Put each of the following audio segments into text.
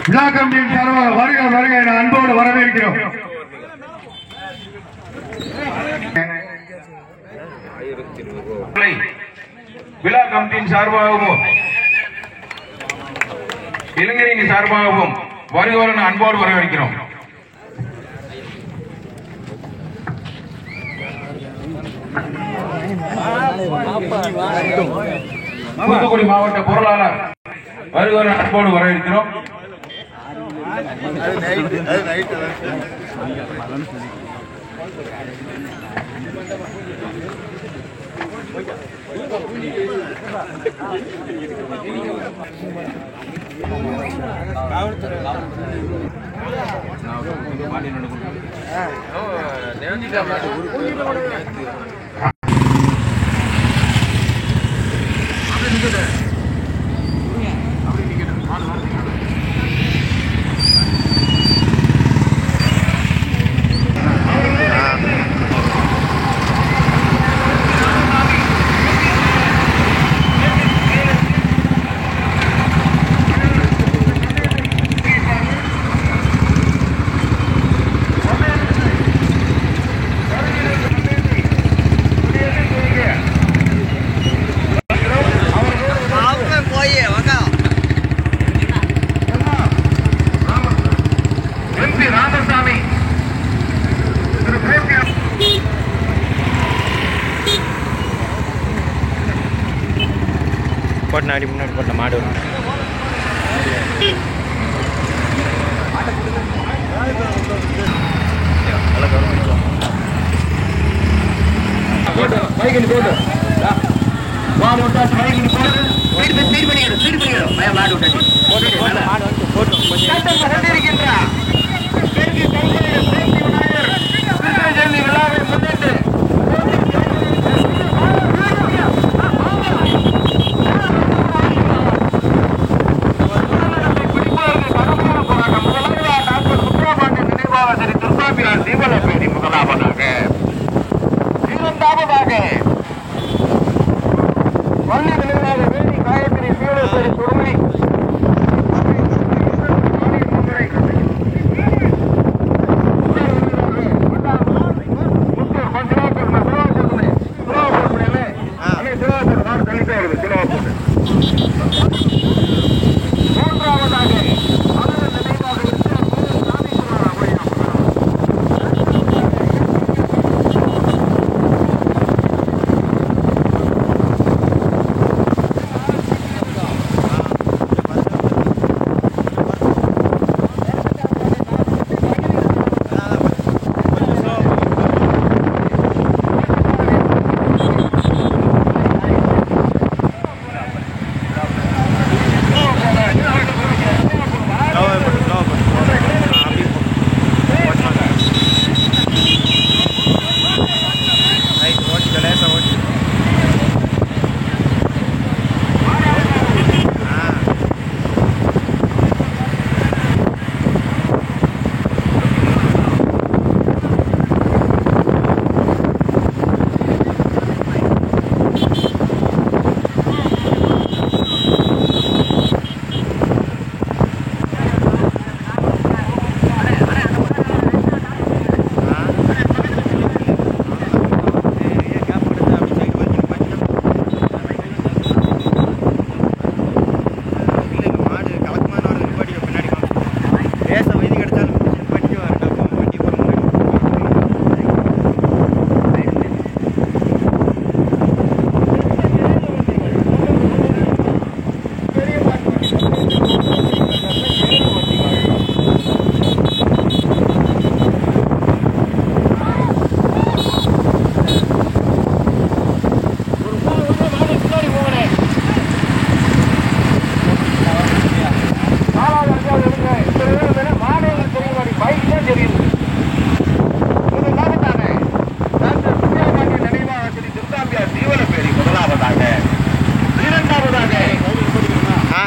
விழா கமிட்டியின் சார்பாக வருக வருக என அன்போடு வரவேற்கிறோம். விழா கமிட்டியின் சார்பாகவும் இளைஞரின் சார்பாகவும் வருக என அன்போடு வரவேற்கிறோம். தூத்துக்குடி மாவட்ட பொருளாளர் வருக என அன்போடு வரவேற்கிறோம். போட்டு முன்னாடி போட்ட மாடு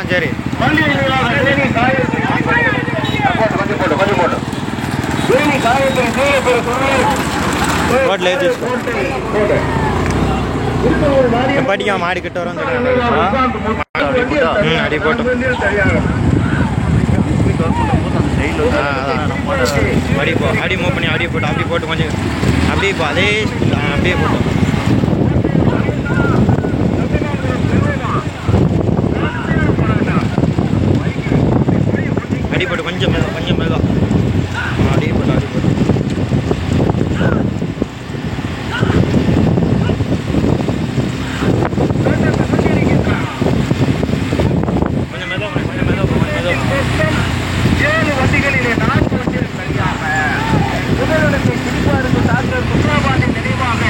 சரி ரோட்ல ஏற்றி படிக்க மாடி கிட்ட வரும் அடி போட்டோம் அப்படியே போ, அப்படியே மூவ் பண்ணி அப்படியே போட்டு கொஞ்சம் அப்படியே இப்போ அதே அப்படியே போட்டோம். அடிப்பட்டு கொஞ்சம் மெதுவா அப்படியே போட்டு கொஞ்சம் மெதுவா 7 வண்டிகளிலே 4 வண்டிகள் சரியாக முதலிடத்தை பிடிப்பாருக்கு டாக்டர் சுப்ரபாண்டி நினைவாக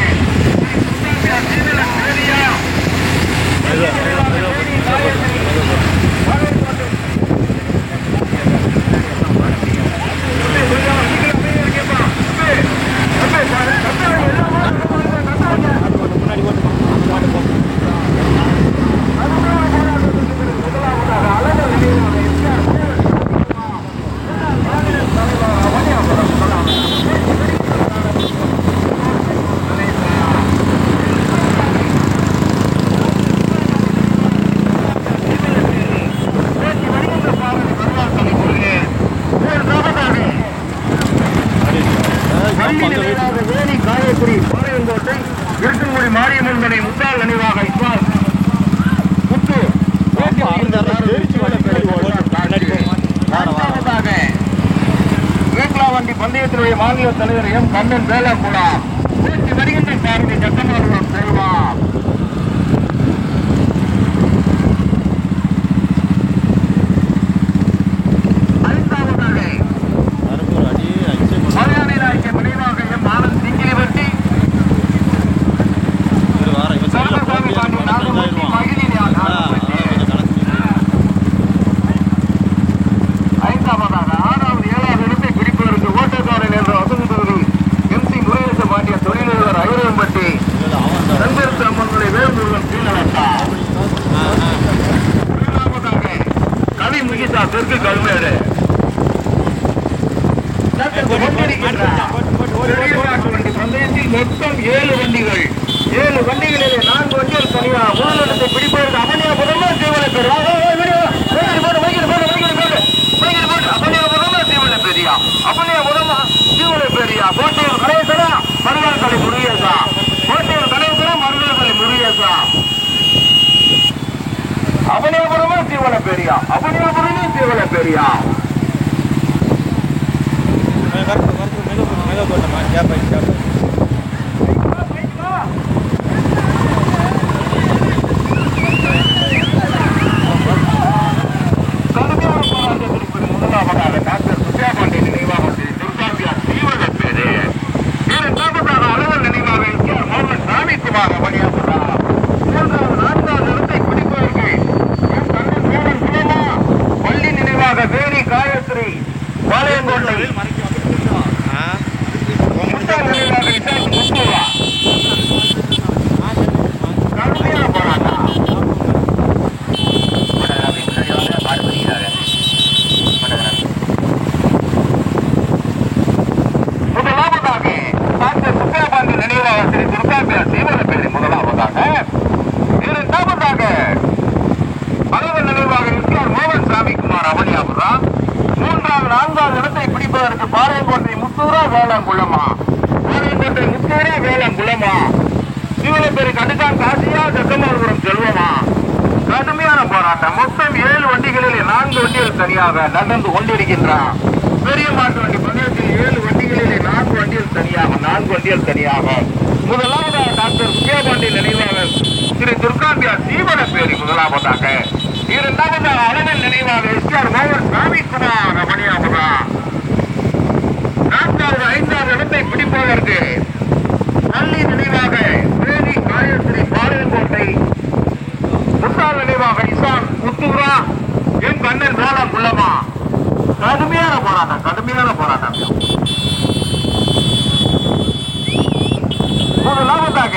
வேணி காயக்குடி பாளையங்கோட்டை இருக்கன்குடி மாரியம்மன் முத்தாள் நினைவாக முத்து வண்டி பந்தயத்தினுடைய மாநில தலைவர் எம் கண்ணன் வேலாக்குளா வருகின்ற சாரதி சட்டமன்றம் செல்வா தெற்கு கல்மேடு பந்தயத்தில் மொத்தம் 7 வண்டிகள் 7 வண்டிகளிலே 4 வண்டிகள் தனியா முதலிடத்தை பிடிப்பதற்கு அவனியா முதல்ல தீவன பெரியா கோட்டையூர் கணேசனா மருகால்களை முருகேசா கோட்டையூர் கணேசனா மருகால்களை முருகேசா அவனியாபுரமும் தீவன பெரியா அவனியாபுரமும் தீவன பெரியா முதலாவதாக டாக்டர் சுப்பியாபாண்டி நினைவாக தீவன பேரு இரண்டாவதாக அலுவல் நினைவாக மோகன் சாமிக்குமார் அவனியாபுரா மூன்றாவது 4வது இடத்தை பிடிப்பதற்கு பள்ளி நினைவாக வேணி காயத்ரி பாளையங்கோட்டை கடுமையான போராட்டம் முதலாவதாக டாக்டர் சுப்பியாபாண்டி நினைவாக ஸ்ரீ துர்காம்பியா தீவன பேரு முதலாவதாக இரண்டாவதாக அலுவல் நினைவாக மோகன் சாமிக்குமார் அவனியாபுரா மூன்றாவது 4வது இடத்தை பிடிப்பதற்கு பாளையங்கோட்டை முத்தூரா வேளாங்குளமா பாளையங்கோட்டை முத்தூரா வேளாங்குளமா தீவன பேரு கண்டுகான் காசியா சக்கமாபுரம் செல்வமா கடுமையான போராட்டம் மொத்தம் 7 வண்டிகளில் 4 வண்டிகள் தனியாக நடந்து கொண்டிருக்கின்றான் பெரிய மாட்டு வண்டி பந்தயத்தில் 7 வண்டிகளிலே 4 வண்டிகள் தனியாக முதலாவதாக டாக்டர் சுப்பியாபாண்டி நினைவாக ஸ்ரீ துர்காம்பியா தீவன பேரி முதலாவதாக இரண்டாவதாக அலுவல் நினைவாக எஸ்ஆர் மோகன் சாமிக்குமார் அவனியாபுரா 4வது 5வது இடத்தை பிடிப்பதற்கு பள்ளி நினைவாக வேணி காயத்ரி பாளையங்கோட்டை முத்தாள் நினைவாக இசான் முத்தூரா எம் கண்ணன் வேளாண் குள்ளமா கடுமையான போராட்டம் முதலாவதாக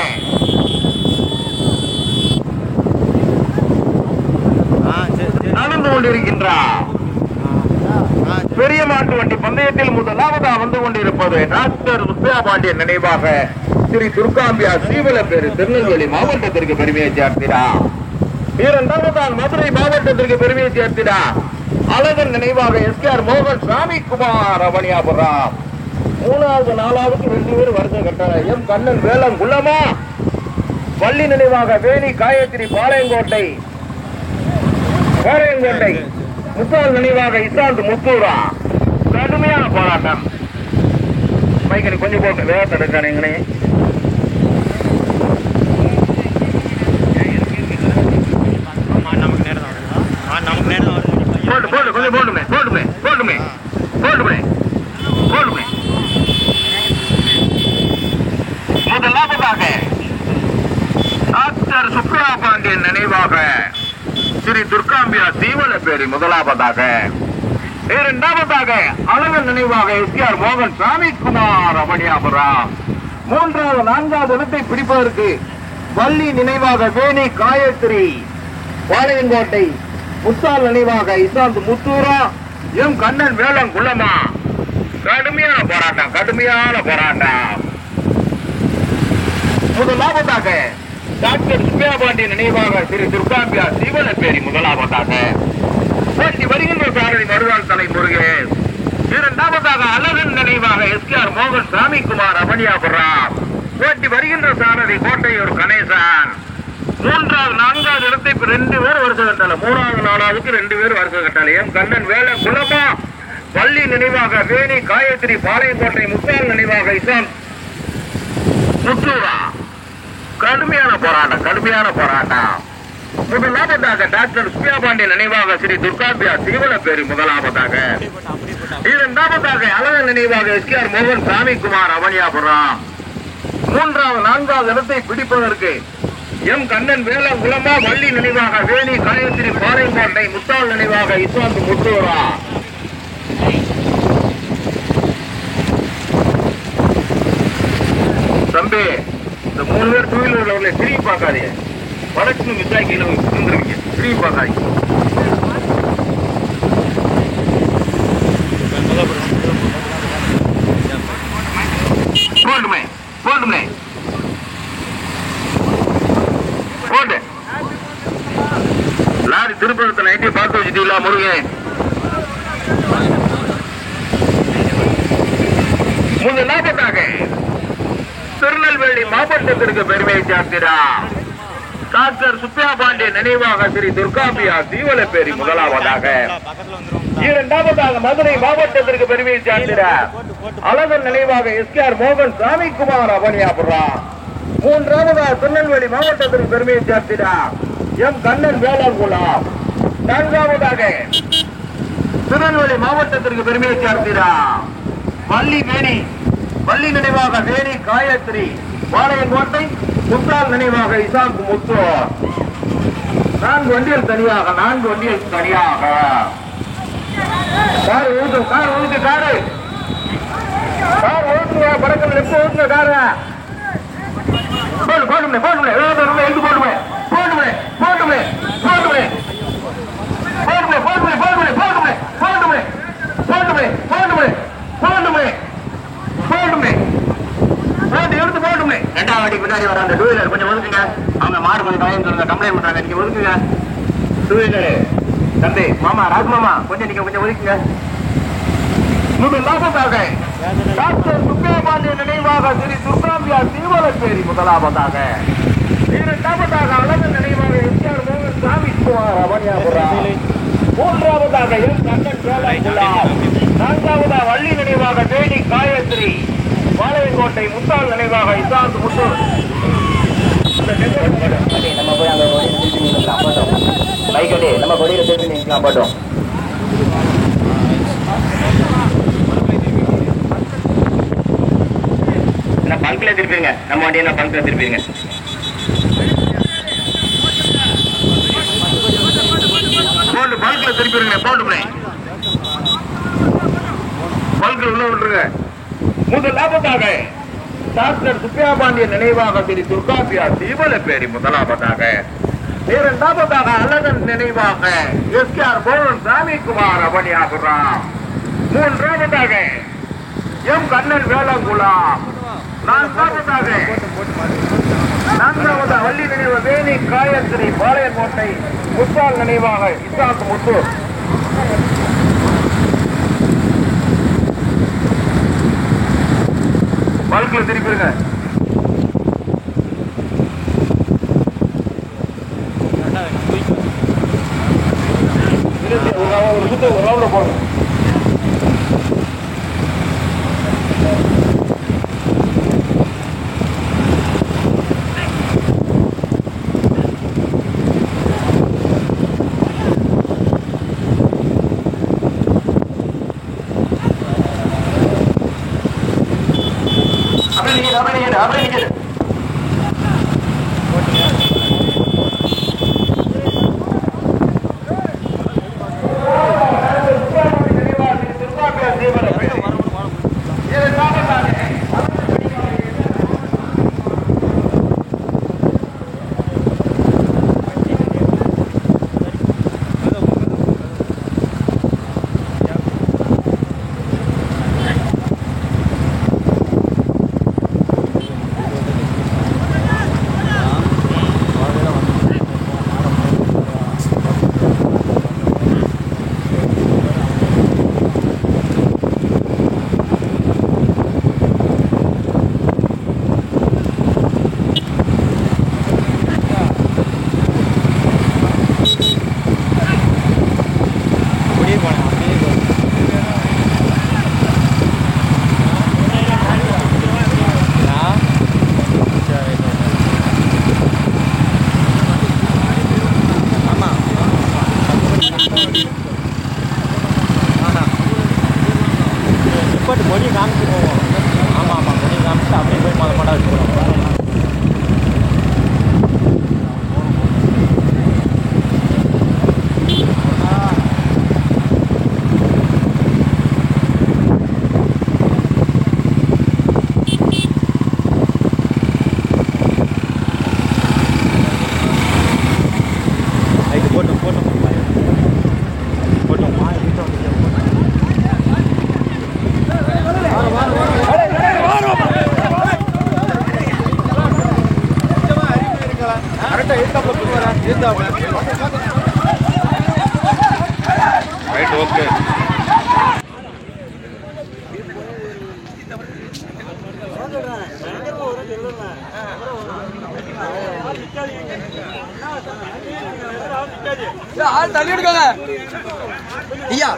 நடந்து கொண்டிருக்கின்றார் பெரிய மாட்டு வண்டி பந்தயத்தில் முதலாவதா வந்து கொண்டிருப்பது டாக்டர் சுப்பியாபாண்டியன் நினைவாக ஸ்ரீ துர்காம்பியா சீவல பேரு திருநெல்வேலி மாவட்டத்திற்கு பெருமையை சேர்த்திடா இரண்டாவதால் மதுரை மாவட்டத்திற்கு பெருமையை சேர்த்திடா அழகன் நினைவாக எஸ்கேஆர் மோகன் சாமி குமார் அவனியாபுரம். மூணாவது நாலாவதுக்கு 2 பேர் வருஷ கட்டாயம். எம் கண்ணன் வேலம் குள்ளமா வள்ளி நினைவாக வேணி காயத்ரி பாளையங்கோட்டை முத்தாள் நினைவாக இசாந்த் முத்தூரா. கடுமையான போராட்டம். மைக்கனி கொஞ்சம் போட்டு வேகத்தை எடுக்கானே. முதலாவதாக டாக்டர் சுப்ரா பாண்டியன் நினைவாக ஸ்ரீ துர்காம்பியா தீவலப்பேரி முதலாவதாக. இரண்டாவதாக அழகன் நினைவாக எஸ்கேஆர் மோகன் சாமி குமார் அவனியாபுரம். மூன்றாவது நான்காவது இடத்தை பிடிப்பதற்கு வள்ளி நினைவாக வேணி காயத்ரி பாளையங்கோட்டை முத்தாள் நினைவாக இசாந்த் முத்தூரா. எம் கண்ணன் வேலம் குள்ளமா. கடுமையான போராட்டம். முதலாவதாக டாக்டர் சுப்ரா பாண்டியன் நினைவாக ஸ்ரீ துர்காம்பியா தீவலப்பேரி முதலாவதாக. போட்டி வருகின்ற சாரதி மருதாள் தலை முருகேஷ். இரண்டாவதாக அழகன் நினைவாக எஸ்கேஆர் மோகன் சாமி குமார் அவனியாபுரம். போட்டி வருகின்ற சாரதி கோட்டையூர் கணேசன். மூன்றாவது நான்காவது இடத்தை 2 பேர் வருஷ கட்டால. மூணாவது நாலாவதுக்கு 2 பேர் வருஷ கட்டால. எம் கண்ணன் வேலை குலமா வள்ளி நினைவாக வேணி காயத்ரி பாளையங்கோட்டை முத்தாள் நினைவாக இசாந்த் முத்தூரா. கடுமையான போராட்டம். முதலாவதாக டாக்டர் சுப்ரா பாண்டியன் நினைவாக ஸ்ரீ துர்காம்பியா தீவலப்பேரி முதலாவதாக. இரண்டாவதாக அழகன் நினைவாக எஸ்கேஆர் மோகன் சாமி குமார் அவனியாபுரம். மூன்றாவது நான்காவது இடத்தை பிடிப்பதற்கு எம் கண்ணன் வேலம் குலமா வள்ளி நினைவாக வேணி காயத்ரி பாளையங்கோட்டை முத்தாள் நினைவாக இசாந்த் முத்தூரா. தம்பி, இந்த 3 பேர் 2 வீலர்ல திரும்பி பார்க்காதீங்க. வடக்கு மிஸ்ஸாக்கி இருந்துருவீங்க. திரும்பி பார்க்காதீங்க. போட்டுமே போட்டு லாரி திருப்பணத்தை நைட்டே பார்த்து வச்சுட்டீங்களா முருகன்? முதலாவதாக திருநெல்வேலி மாவட்டத்திற்கு பெருமையை சார்க்கிறார் டாக்டர் சுப்ரா பாண்டியன் நினைவாக ஸ்ரீ துர்காம்பியா தீவலப்பேரி முதலாவதாக. இரண்டாவதாக மதுரை மாவட்டத்திற்கு பெருமையை சார்க்கிறார் அழகன் நினைவாக எஸ்கேஆர் மோகன் சாமி குமார் அவனியாபுரம். மூன்றாவதாக திருநெல்வேலி மாவட்டத்திற்கு பெருமையை சார்க்கிறார் எம் கண்ணன் வேளாங்குளம். நான்காவதாக திருநெல்வேலி மாவட்டத்திற்கு பெருமையை சார்க்கிறார் வள்ளி நினைவாக வேணி காயத்ரி பாளையங்கோட்டை முத்தாள் நினைவாக இசாந்த் முத்தூர். 4 வண்டிகள் தனியாக கார் ஓட்டுங்க பறக்கல் லெப்ட் ஓட்டுங்க கார போட்டுமே எடுத்து போட்டுமே. 2ஆம் வண்டி பின்னாடி வர அந்த 2 வீலர் கொஞ்சம் ஒதுக்குங்க. அவங்க மாடு கொஞ்சம் பயம் சொல்லுங்க, கம்ப்ளைண்ட் பண்றாங்க. நீங்க ஒதுக்குங்க 2 வீலரு. தம்பி மாமா ராஜ்மாமா கொஞ்சம் நீங்க கொஞ்சம் ஒதுக்குங்க. முதலாவதாக டாக்டர் சுப்ரா பாண்டியன் நினைவாக ஸ்ரீ துர்காம்பியா தீவலப்பேரி முதலாவதாக. இரண்டாவதாக அழகன் நினைவாக எஸ்கேஆர் மோகன் சாமி குமார் அவனியாபுரம். மூன்றாவதாக எம் கண்ணன் வேளாங்குளம். நான்காவதாக வள்ளி நினைவாக வேணி காயத்ரி பாளையங்கோட்டை முத்தாள் நினைவாக இசாந்த் முத்தூர். நம்ம போய் அங்க பைக்கடி நம்ம கொடியில திருப்பி நிற்கலாம் போட்டோம். பங்க்ல திருப்பிங்க, நம்ம வண்டியை பங்க்ல திருப்பிங்க. பல்க்ல திருப்பிடுங்க, போட்டுமே பல்க்ல உள்ள விட்டுருங்க. முதலாவதாக டாக்டர் சுப்ரா பாண்டியன் நினைவாக ஸ்ரீ துர்காம்பியா தீவலப்பேரி முதலாவதாக. இரண்டாவதாக அழகன் நினைவாக எஸ்கேஆர் மோகன் சாமி குமார் அவனியாபுரம். மூன்றாவதாக எம் கண்ணன் வேளாங்குளம். நான்காவதாக வள்ளி நினைவு வேணி காயத்ரி பாளையங்கோட்டை முத்தாள் நினைவாக இசாந்த் முத்தூர். ட்ராக்ல திருப்பிடுங்க. ஒரு சுத்த ஒரு ரவுண்ட்ல போடுங்க. அப்படியே நிக்குது. கொடி காமிச்சு போவோம். ஆமாம் ஆமாம், கொடி காமிச்சு அப்படியே போய் மாட வச்சுக்கிறோம். Right, okay. ஆள் தள்ளி எடுக்காங்க ஐயா.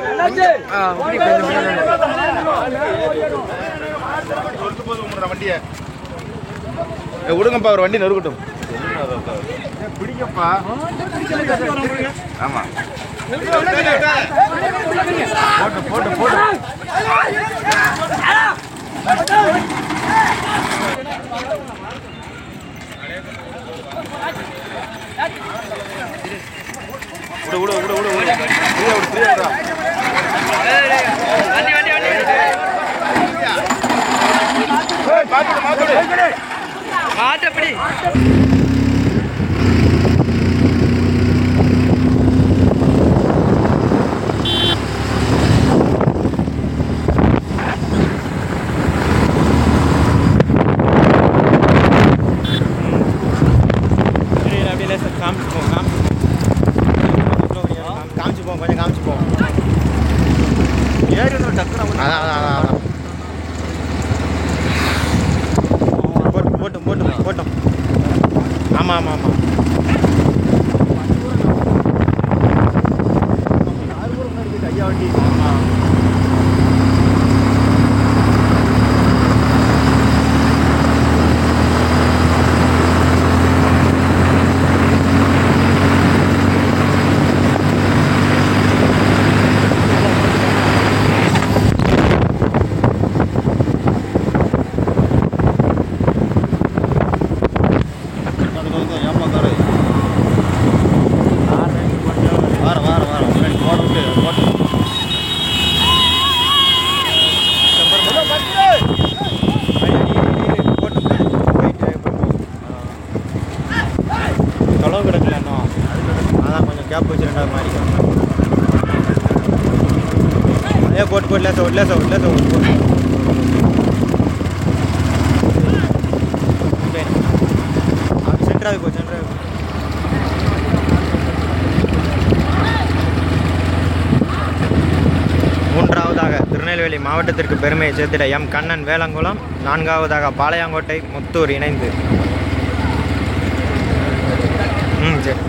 வண்டியை விடுங்கப்பா, ஒரு வண்டி நெருக்கட்டும். பிடிங்கப்பா. ஆமா, போட்டு போட்டு போட்டு விடு விடு விடு விடு விடு. மாட்டப்படி காமிச்சு போவோம், கொஞ்சம் காமிச்சு போவோம். ஏறி ஒன்று டக்குனு அதான் போட்டும் போட்டும் போட்டோம். ஆமாம் ஆமாம் ஆமாம். ஐயா வண்டி. ஆமாம், தொலைவு கிடக்கல இன்னும். அதான் கொஞ்சம் கேப் வச்சு ரெண்டாவது மாதிரி அதே போட்டு லேசா சென்ட்ராகி போ. மூன்றாவதாக திருநெல்வேலி திருநெல்வேலி மாவட்டத்திற்கு பெருமையை சேர்த்திட எம் கண்ணன் வேலங்குளம், 4வதாக பாளையங்கோட்டை முத்தூர் இணைந்து. சரி.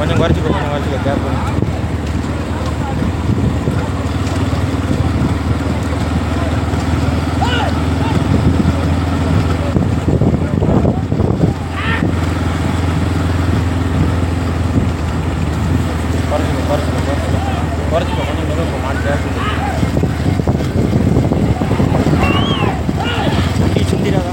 கொஞ்சம் குறைச்சிக்கோ கேப். குறைச்சிக்கோ கொஞ்சம் மிக மாட்டு சுத்திராதா.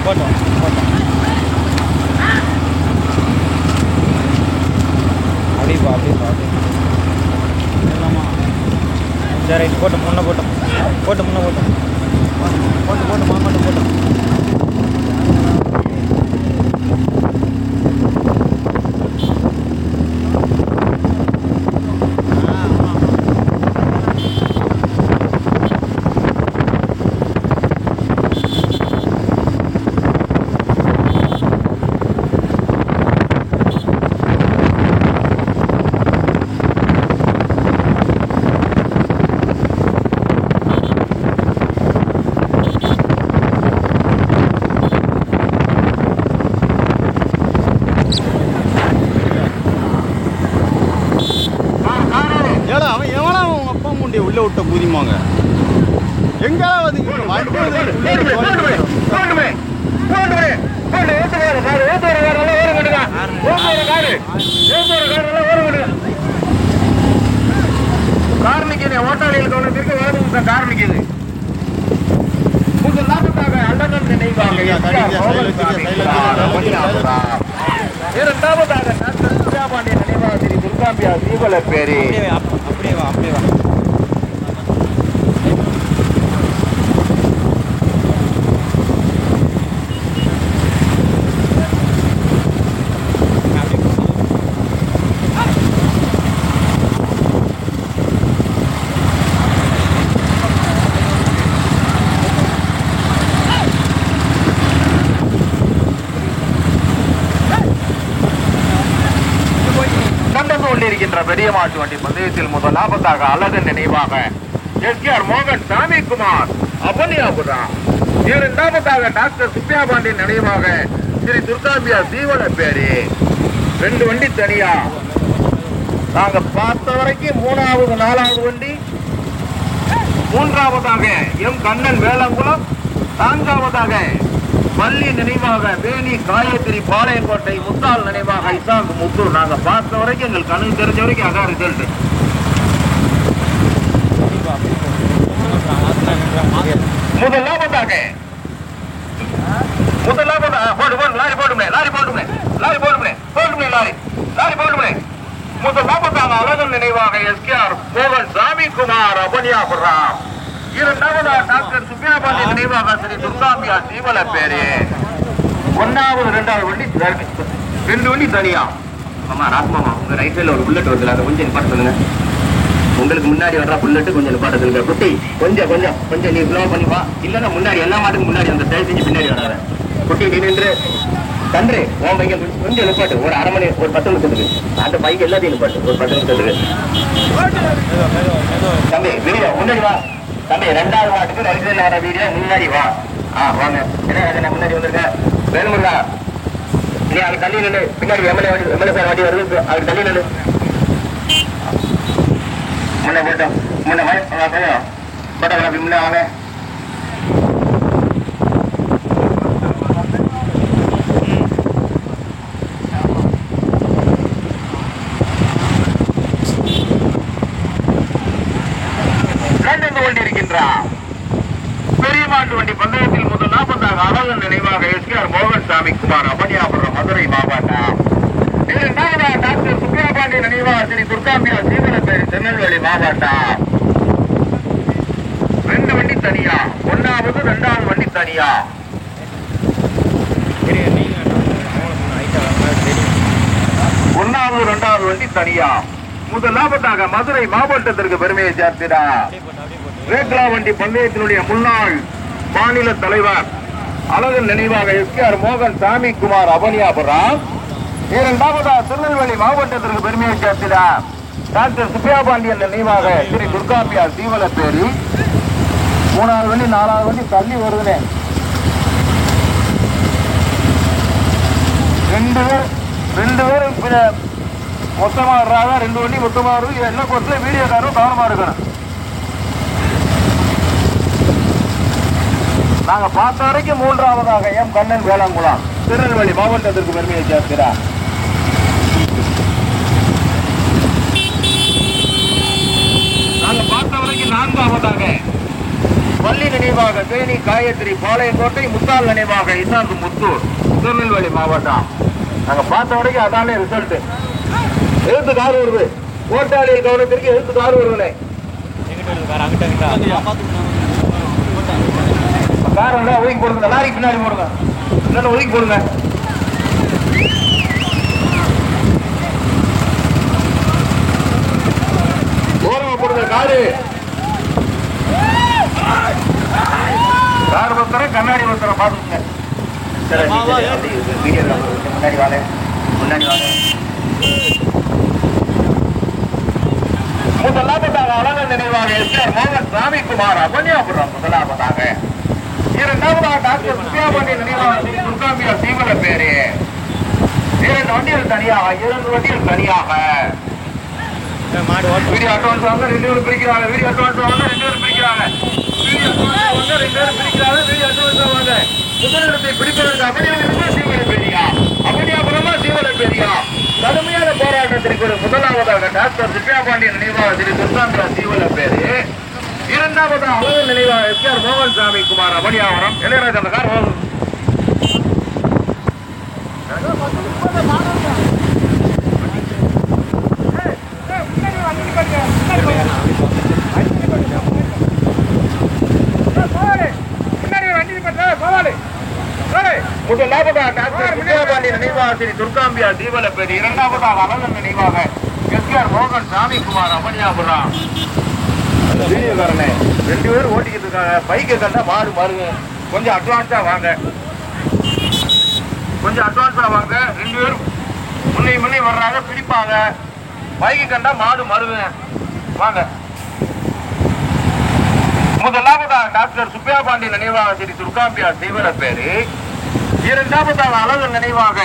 போட்டோம் அப்படிப்பா சரி ரைட் போட்டோம் முன்ன போட்டோம் மாமாட்டம் போட்டோம். உள்ள விட்ட பூதிமாங்க எங்காவது காரணிக்கு ஓட்டாளிகள் கவனத்திற்கு வேறு காரணிக்குது. முதலாவதாக அண்ணன் நினைவாக இரண்டாவதாக டாக்டர் சுப்பிரமணிய நினைவாக ஸ்ரீ துர்காம்பியா தீபல பேரி. அப்படியே வா இருக்கின்ற பெரிய மாட்டு வண்டி பந்தயத்தில் முதலாவதாக அழகன் நினைவாக எஸ்கேஆர் மோகன் சாமிக்குமார் அபனியாபுரா. இரண்டாவதாக டாக்டர் சுப்பியாபாண்டியன் நினைவாக ஸ்ரீ துர்காம்பியா தீவன பேரி. 2 வண்டி தனியா. நாங்க பார்த்த வரைக்கும் 3வது 4வது வண்டி. 3வதாக எம் கண்ணன் வேலங்குளம். 4வதாக பள்ளி நினைவாக வேணி காயத்ரி பாளையங்கோட்டை முத்தாள் நினைவாக இசாக் முத்தூர். நாங்க பார்த்த வரைக்கும் எங்களுக்கு கணக்கு தெரிஞ்ச வரைக்கும் அதான் ரிசல்ட். முதலாவதாக அழகன் நினைவாக எஸ்கேஆர் மோகன் சாமிக்குமார் அபனியாபுரம். இரண்டாவதாக டாக்டர் சுப்பியாபாண்டி நினைவாக ஸ்ரீ துர்காம்பியா தீவல பேரு. 1வது 2வது வண்டி 2 வண்டி தனியா. ஆமா ராத்மாமா உங்க ரைட் சைட்ல ஒரு புல்லட் வருதுல அதை கொஞ்சம் நிப்பாட்ட சொல்லுங்க. உங்களுக்கு முன்னாடி வர்ற புல்லட்டு கொஞ்சம் நிப்பாட்ட சொல்லுங்க. குட்டி கொஞ்சம் நீ ஃப்ளோ பண்ணி வா. இல்லன்னா முன்னாடி எல்லா மாட்டுக்கும் முன்னாடி அந்த தயவு செஞ்சு பின்னாடி வராத. குட்டி நீ நின்று தன்று உன் பையன் கொஞ்சம் நிப்பாட்டு. ஒரு 1/2 மணி ஒரு 10 நிமிஷத்துக்கு அந்த பைக்கு எல்லாத்தையும் நிப்பாட்டு. ஒரு 10 நிமிஷத்துக்கு தம்பி வீடியோ முன்னாடி வா. தம்பி 2வது மாட்டுக்கு ரைட் சைட்ல வர வீடியோ முன்னாடி வா. வாங்க என்ன முன்னாடி வந்திருக்க வேணுமுருகா. நீ அதுக்கு தள்ளி நின்று பின்னாடி எம்எல்ஏ சார் வாட்டி வருது. அதுக்கு தள்ளி நின்று முன்ன போட்டோம். போட்டோகிராஃபி முன்னே வாங்க. பெரிய மாட்டு வண்டி பந்தயத்தில் முதலாவதாக அழகன் நினைவாக எஸ்கேஆர் மோகன் சாமிக்குமார் அபனியாபுரம் மதுரை மாவட்டம். இரண்டாவதாக நினைவாக ஸ்ரீ துர்காம்பியா சீவனப்பேரி திருநெல்வேலி மாவட்டம். 2 வண்டி தனியா, 1வது 2வது வண்டி தனியா. 1வது 2வது வண்டி தனியா. முதலாவதாக மதுரை மாவட்டத்திற்கு பெருமையை சேர்க்கிறார் ரேக்லா வண்டி பந்தயத்தினுடைய முன்னாள் மாநில தலைவர் அழகன் நினைவாக எஸ்கேஆர் மோகன் சாமி குமார் அவனியாபுரம். 2வது திருநெல்வேலி மாவட்டத்திற்கு பெருமையை சேர்க்கிறார் டாக்டர் சுப்பியா பாண்டியன் நினைவாக ஸ்ரீ துர்காம்பியா சீவலப்பேரி. 3வது வண்டி 4வது வண்டி தள்ளி வருதுனே. 2 பேர் மொத்தமா வர்றாங்க. 2 வண்டி மொத்தமா வருது. எல்லா கோர்ஸ்ல வீடியோக்காரும் கவனமா இருக்கணும். நாங்க பார்த்த வரைக்கும் 3வதாக எம் கண்ணன் வேளாங்குளம் திருநெல்வேலி மாவட்டத்திற்கு பெருமையை சேர்க்கிறார். நாங்க பார்த்த வரைக்கும் 4வதாக பள்ளி நினைவாக தேனி காயத்ரி பாளையங்கோட்டை முத்தால் நினைவாக இசாந்து முத்தூர் திருநெல்வேலி மாவட்டம். நாங்க பார்த்த வரைக்கும் அதானே ரிசல்ட். எழுத்து கார் வருது. கோட்டாளியில் கவனத்திற்கு எழுத்து கார் வருவனே. கார் வந்தா ஒதுக்கி போடுங்க. லாரிக்கு பின்னாடி போடுங்க. இல்லைன்னா ஒதுக்கி போடுங்க. ஓரமா போடுங்க. கார் பத்திரம் கண்ணாடி பத்திரம் பாத்துங்க. முன்னாடி வாங்க. முதலாவதாக அழகன் நினைவாக எஸ்கேஆர் மோகன் சாமி குமார் அவனியாபுரம். முதலாவதாக 2வது டாக்டர் சுப்பியா பாண்டியன் நினைவாக ஸ்ரீ துர்காம்பியா சீவலப்பேரி. 2 வண்டிகள் தனியாக 2 வண்டிகள் தனியாக. வீடியோ அட்வான்ஸ் வாங்க 2 பேரும் பிரிக்கிறாங்க. வீடியோ அட்வான்ஸ் வாங்க 2 பேரும் பிரிக்கிறாங்க. வீடியோ அட்வான்ஸ் வாங்க 2 பேரும் பிரிக்கிறாங்க. வீடியோ அட்வான்ஸ் வாங்க. முதலிடத்தை பிடிப்பதற்கு அவனியாபுரமா சீவலப்பேரியா, அவனியாபுரமா சீவலப்பேரியா கடுமையான போராட்டத்திற்கு முதலாவதாக டாக்டர் சுப்பியா பாண்டியன் நினைவாக ஸ்ரீ துர்காம்பியா சீவலப்பேரி. 2வது அழகன் நினைவாக எஸ்கேஆர் மோகன் சாமி குமார் அவனியாபுரம். இளையராஜா அந்த கார் போகுது. முதலாவதாக டாக்டர் சுப்பியா பாண்டியன் நினைவாக ஸ்ரீ துர்காம்பியா சீவலப்பேரி. 2வதாக அழகன் நினைவாக எஸ்கேஆர் மோகன் சாமி குமார் அவனியாபுரம். வீடியோக்காரனே 2 பேரும் ஓட்டிக்கிட்டு இருக்காங்க. பைக்கை கண்டா மாடு மாறுங்க. கொஞ்சம் அட்வான்ஸா வாங்க. 2 பேரும் முன்னே வர்றாங்க. பிடிப்பாங்க. பைக்கை கண்டா மாடு மருங்க. வாங்க. முதலாவதாக டாக்டர் சுப்பியா பாண்டியன் நினைவாக ஸ்ரீ துர்காம்பியா சீவலப்பேரி. 2வதாக அழகன் நினைவாக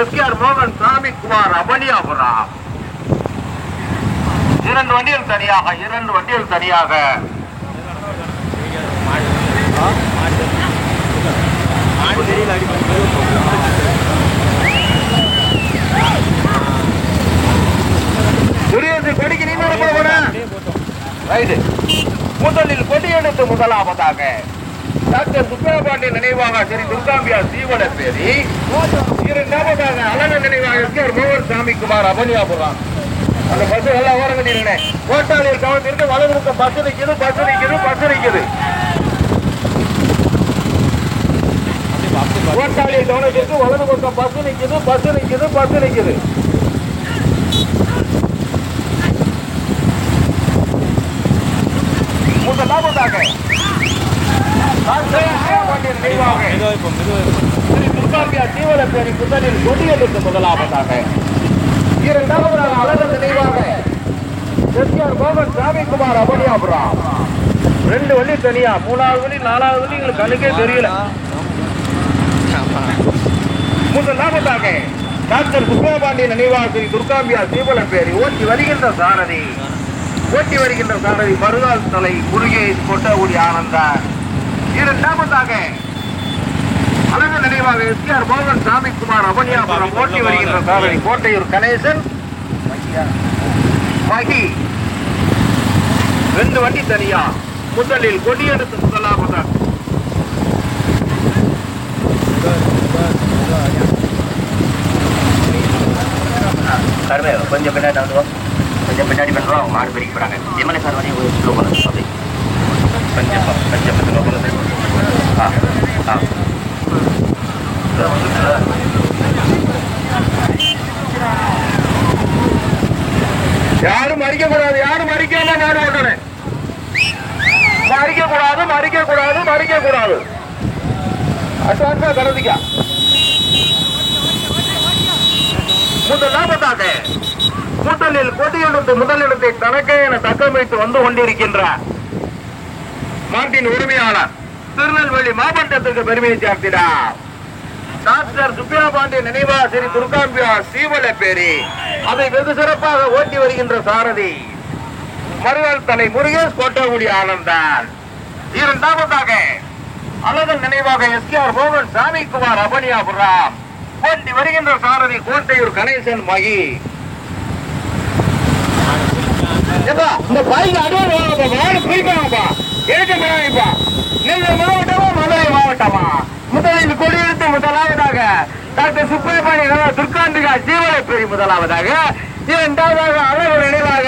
எஸ்கேஆர் மோகன் சாமி குமார் அவனியாபுரம். 2 வண்டிகள் தனியாக 2 வண்டிகள் தனியாக. கொடிக்கு நீ முதலில் கொடியெடுத்து முதலாவதாக டாக்டர் சுப்பியா பாண்டியன் நினைவாக ஸ்ரீ துர்காம்பியா சீவலப்பேரி. 2வதாக அழகன் நினைவாக எஸ்கேஆர் மோகன் சாமி குமார் அவனியாபுரம். அந்த பஸ் எல்லாம் ஓரம் கட்டிருக்கேன். கோட்டாளியில் கவனத்திற்கு வலது பக்கம் பஸ் நிற்குது. கோட்டாளியில் கவனத்திற்கு வலது பக்கம் பஸ் நிற்குது. முதலாவதாக துர்காம்பியா சீவலப்பேரி முதலில் கொடியெடுத்து முதலாவதாக. 2வதாக அழகன் நினைவாக எஸ்கேஆர் மோகன் சாமி குமார் அவனியாபுரம். 2 வண்டி தனியா. 3வது வண்டி 4வது வண்டி எங்களுக்கு கண்ணுக்கே தெரியல. முதலாவதாக டாக்டர் சுப்பியா பாண்டியன் நினைவாக ஸ்ரீ துர்காம்பியா சீவலப்பேரி. ஓட்டி வருகின்ற சாரதி மருதால் தலை குறுகே கொட்டகுடி ஆனந்தர். 2வதாக அழகன் நினைவாக எஸ்கேஆர் மோகன் சாமி குமார் அவனியாபுரம். ஓட்டி வருகின்ற சாரதி கோட்டையூர் கணேசன் மகி. 2 வண்டி தனியா. முதலில் கொடியெடுத்து முதலாவதாக எல்லாருமே கொஞ்சம் பின்னாடி வந்துவோம், கொஞ்சம் பின்னாடி பண்ணுறோம். மாடு பிரிக்க போகிறாங்க. எம்எல்ஏ சார் வரையும் ஒரு ஸ்லோ பண்ணுறது அப்படி கொஞ்சம் ஸ்லோ பண்ணுறது. யாரும் மறிக்க கூடாது, யாரும் மறிக்காம மாடு ஓட்டணும். மறிக்க கூடாது, மறிக்க கூடாது, மறிக்க கூடாது. அட்வான்ஸா கருதிக்கா முதலாவதாக முதலில் கொடியெடுத்து முதலிடத்தை தனக்கே என தக்கமைத்து வந்து கொண்டிருக்கின்ற மாட்டின் உரிமையாளர் திருநெல்வேலி மாவட்டத்திற்கு பெருமையை சேர்க்கிறார். டாக்டர் சுப்பியா பாண்டிய நினைவாசிரி துர்காம்பியா சீவலப்பேரி அதை வெகு சிறப்பாக ஓட்டி வருகின்ற சாரதி மருவல் தலை முருகேஷ் கோட்டகுடி ஆனந்தான். இரண்டாவதாக அழகன் நினைவாக எஸ்கேஆர் மோகன் சாமிக்குமார் அபனியாபுரம் ஓட்டி வருகின்ற சாரதி கோட்டையூர் கணேசன் மகி. இந்த பைக் அடிவாங்கப்பா எழுதிப்பா. நெல்லை மாவட்டமா மதுரை மாவட்டமா? முதலில் கொடியெடுத்து முதலாவதாக டாக்டர் சுப்பிரமணிய துர்காந்திகா ஜீவலப்பேரி முதலாவதாக, இரண்டாவதாக அழகர் நினைவாக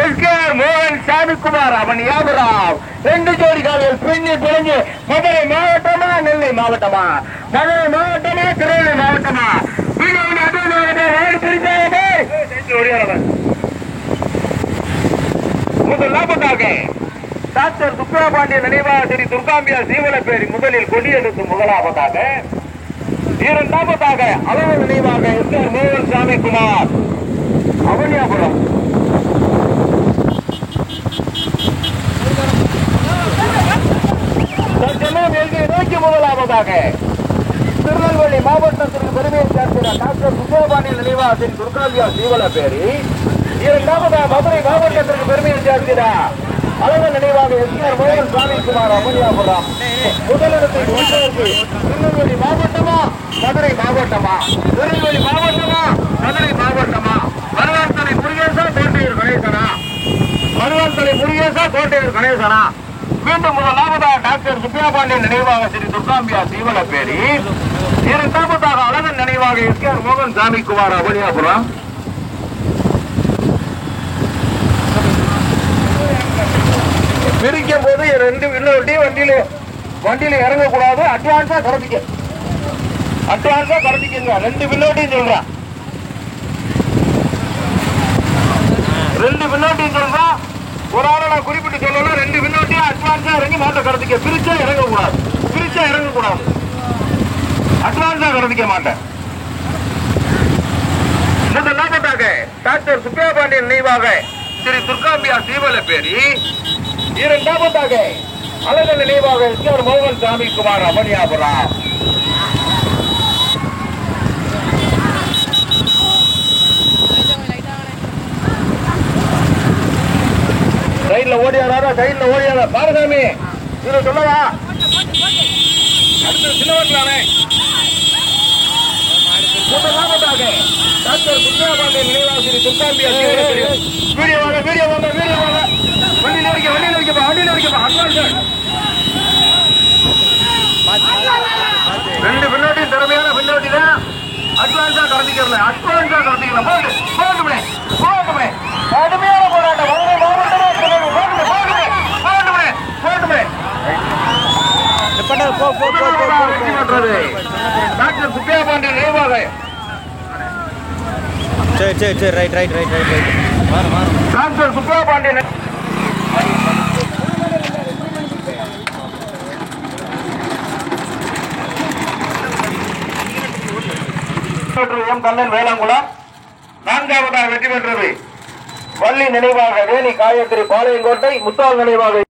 எஸ்கேஆர் மோகன் சாமிக்குமார் அபனியாபுரம். 2 ஜோடி காலையில் பின்னி பிழைஞ்சு மதுரை மாவட்டமா நெல்லை மாவட்டமா? மதுரை மாவட்டமா திருநெல்வேலி மாவட்டமா? முதலாவதாக டாக்டர் சுப்பிரபாண்டிய நினைவாக ஸ்ரீ துர்காம்பியா சீவலப்பேரி முதலில் கொடியெடுத்து முதலாவதாக, இரண்டாவதாக அழகர் நினைவாக எஸ்கேஆர் மோகன் சாமிக்குமார் அவனியாபுரம். நோக்கி முதலாவதாக திருநெல்வேலி மாவட்டத்திற்கு பெருமையை சேர்க்கிற டாக்டர் சுப்பிரபாண்டிய நினைவாக ஸ்ரீ துர்காம்பியா சீவலப்பேரி. இரண்டாவதாக மதுரை மாவட்டத்திற்கு பெருமையை சேர்க்கிற அழகர் நினைவாக எஸ்கேஆர் மோகன் சாமிக்குமார் அமனியாபுரம். முதலிடத்தை திருநெல்வேலி மாவட்டமா மதுரை மாவட்டமா? திருநெல்வேலி மாவட்டமா மதுரை மாவட்டமா? மருவான்தலை முருகேசா கோட்டையூர் கணேசனா? மருவான்தலை முருகேசா கோட்டையூர் கணேசனா? மீண்டும் முதலாவதாக டாக்டர் சுப்பிரபாண்டியன் நினைவாக ஸ்ரீ துர்காம்பியா சீவலப்பேரி. இரண்டாவதாக அழகன் நினைவாக எஸ்கேஆர் மோகன் சாமிக்குமார் அமனியாபுரம். பிரிக்கும் போது 2 வண்டியில இறங்கக்கூடாது. அட்வான்ஸா கறந்துக்கங்க. 2 பின்னோட்டியும் சொல்றேன். 2 பின்னோட்டியும் சொல்றேன். ஒரு ஆளை நான் குறிப்பிட்டு சொல்லல. 2 பின்னோட்டியும் அட்வான்ஸா இறங்கி மாட்டை கறந்துக்க. பிரிச்சா இறங்கக்கூடாது. அட்வான்ஸா கறந்துக்க மாட்டேன். முதலாவதாக டாக்டர் சுப்பிரபாண்டியன் நினைவாக ஸ்ரீ துர்காம்பியா சீவலப்பேரி. இரண்டாவதாக அழகர் நினைவாக எஸ்கேஆர் மோகன் சாமிக்குமார் அமனியாபுரம். சைட்ல ஓடியாரா பாரசாமி இதை சொல்லவா? அடுத்த சின்னவர்களானே முதலாவதாக டாக்டர் சுப்பிரபாண்டியன் நினைவாக ஸ்ரீ துர்காம்பியா சீவலப்பேரி. வீடியோ வாங்க. வண்டியில வைக்கப்பா. 2 பின்னோட்டி திறமையான பின்னோட்டி தான். அட்வான்ஸா கலந்துக்கிறல. போகட்டுமே. கடுமையான போராட்டம். டாக்டர் சுப்பிரபாண்டியன் நினைவாக சரி right doctor Subbirapandian M Kannan Velankulam. 4வது வெற்றி பெற்றது. வள்ளி நினைவாக வேணி காயத்ரி பாளையங்கோட்டை. முத்தாள் நினைவாக